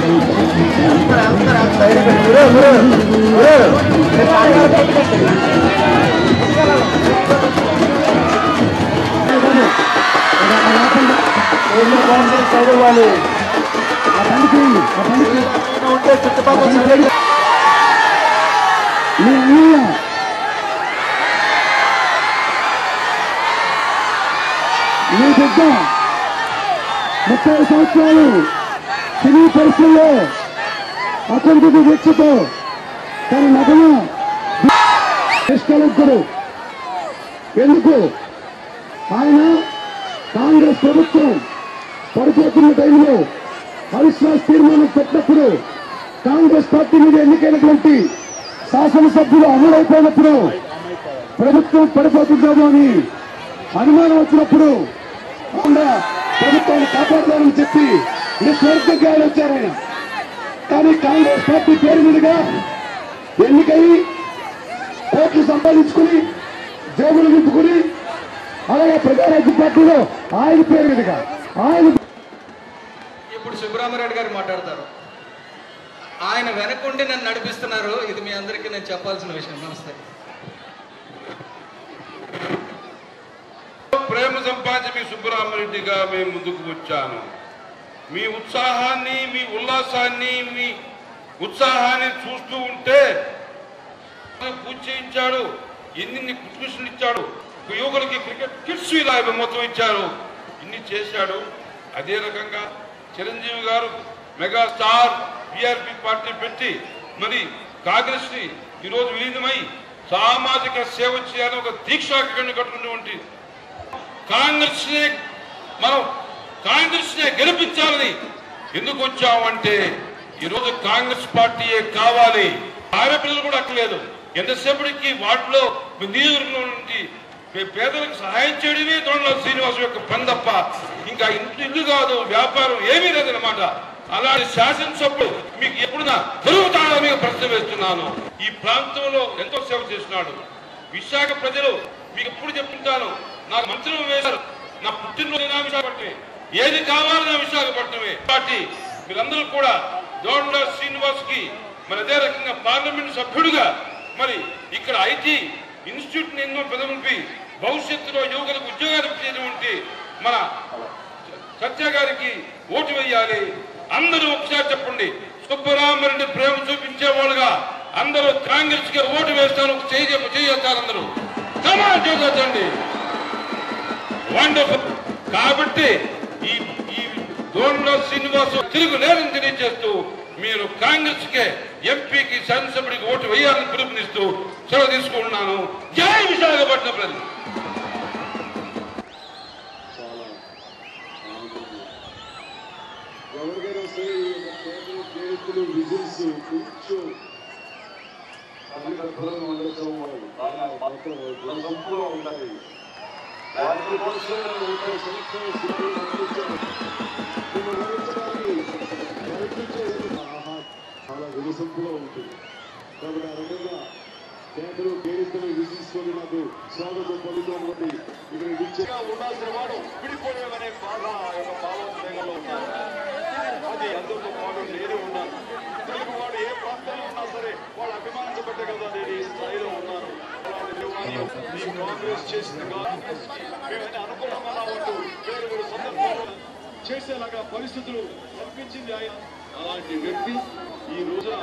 మీ బిడ్డ 30 సంవత్సరాలు సినీ పరిశ్రమలో అసంతృప్తి వ్యక్తితో తన నటన నిష్కలంకుడు. ఎందుకు ఆయన కాంగ్రెస్ ప్రభుత్వం పడిపోతున్న టైంలో అవిశ్వాస తీర్మానం పెట్టినప్పుడు కాంగ్రెస్ పార్టీ మీద ఎన్నికైనటువంటి శాసనసభ్యులు అమలైపోయినప్పుడు ప్రభుత్వం పడిపోతుందేమో అని అనుమానం వచ్చినప్పుడు ప్రభుత్వాన్ని కాపాడదామని చెప్పి నిస్వార్థంగా వచ్చారు ఆయన. కానీ కాంగ్రెస్ పార్టీ పేరు మీదుగా ఎన్నికై కోట్లు సంపాదించుకుని జేబులు నింపుకుని అలాగే ప్రజారాజ్య పార్టీలో ఆయన పేరు మీదుగా ఆయన ఇప్పుడు సుబ్రహ్మరెడ్డి గారు మాట్లాడతారు. ఆయన వెనకుండి నన్ను నడిపిస్తున్నారు. ఇది మీ అందరికీ నేను చెప్పాల్సిన విషయం. నమస్తే. ప్రేమ సంపాదించి మీ సుబ్బరామరెడ్డిగా మేము ముందుకు వచ్చాను. మీ ఉత్సాహాన్ని, మీ ఉల్లాసాన్ని, మీ ఉత్సాహాన్ని చూస్తూ ఉంటే పూజ చేయించాడు, ఎన్ని కుట్మిషన్లు ఇచ్చాడు, యువకులకి క్రికెట్ కిట్స్ ఇలా మొత్తం ఇచ్చారు, ఇన్ని చేశాడు. అదే రకంగా చిరంజీవి గారు మెగాస్టార్ టీఆర్పీ పార్టీ పెట్టి మరి కాంగ్రెస్ ని ఈరోజు విలీనమై సామాజిక సేవ చేయాలని ఒక దీక్షా కట్టుకున్నటువంటి కాంగ్రెస్ నే గెలిపించాలని ఎందుకు వచ్చామంటే ఈరోజు కాంగ్రెస్ పార్టీయే కావాలి. ఆడపిల్లలు కూడా అక్కలేదు. ఎంతసేపటికి వాటిలో నియోజకవర్గంలో నుండి పేదలకు సహాయం చేయడమే దొండల శ్రీనివాసు యొక్క పని తప్ప ఇంకా ఇల్లు కాదు, వ్యాపారం ఏమీ లేదన్నమాట. అలాంటి శాసనసభ్యుడు మీకు ఎప్పుడున్నా దొరుకుతాడో మీకు ప్రశ్న వేస్తున్నాను. ఈ ప్రాంతంలో ఎంతో సేవ చేస్తున్నాడు. విశాఖ ప్రజలు మీకు ఎప్పుడు చెప్తుంటాను, నాకు మంత్రులు వేశారు, నా పుట్టినరోజు నా విశాఖపట్నమే, ఏది కావాలి నా విశాఖపట్నమే పార్టీ. మీరందరూ కూడా దొండల శ్రీనివాస్ కి మరి అదే రకంగా పార్లమెంట్ సభ్యుడిగా మరి ఇక్కడ ఐటీ ఇన్స్టిట్యూట్ ఎన్నో పెదవిపి భవిష్యత్తులో యువకులకు ఉద్యోగాలు ఇచ్చేటువంటి మన సత్య గారికి ఓటు వేయాలి. అందరూ ఒకసారి చెప్పండి, సుబ్బరామరెడ్డి ప్రేమ చూపించే వాళ్ళుగా అందరూ కాంగ్రెస్ కి ఓటు వేస్తాను, చేయొచ్చారు అందరూ కమాన్ చూసండి. వండర్ఫుల్. కాబట్టి ఈ దొండల శ్రీనివాసు తిరుగు లేదని తెలియజేస్తూ మీరు కాంగ్రెస్ కే ఎంపీకి శాసనసభ్యుడికి ఓటు వేయాలని పిలుపునిస్తూ సెలవు తీసుకుంటున్నాను. జై విశాఖపట్నం ప్రజలు. ఎవరికైనా సరే విజిల్స్ కొంచెం సంపూర్ణ ఉంటాయి. వాటి కోసం చాలా వినసంపుగా ఉంటుంది. కాబట్టి ఆ రకంగా కేంద్రం కేరిస్తున్న విజిల్స్కొని నాకు స్వాగతం పలుకుతున్నటువంటి ఇక్కడ విద్యగా ఉండాల్సిన వాడు విడిపోయేవనే బాధ యొక్క భావోద్వేగంలో ఉన్నారు. అది అందరితో పాటు నేను ఉన్నాను. తెలుగు వాడు ఏ ప్రాంతంలో ఉన్నా సరే వాళ్ళు అభిమానించబట్టే కదా నేను ఈ స్థాయిలో ఉన్నాను. కాంగ్రెస్ చేసింది మేమైనా అనుకూలంగా ఉంటూ వేరు సందర్భంలో చేసేలాగా పరిస్థితులు కల్పించింది ఆయన. అలాంటి వ్యక్తి ఈ రోజున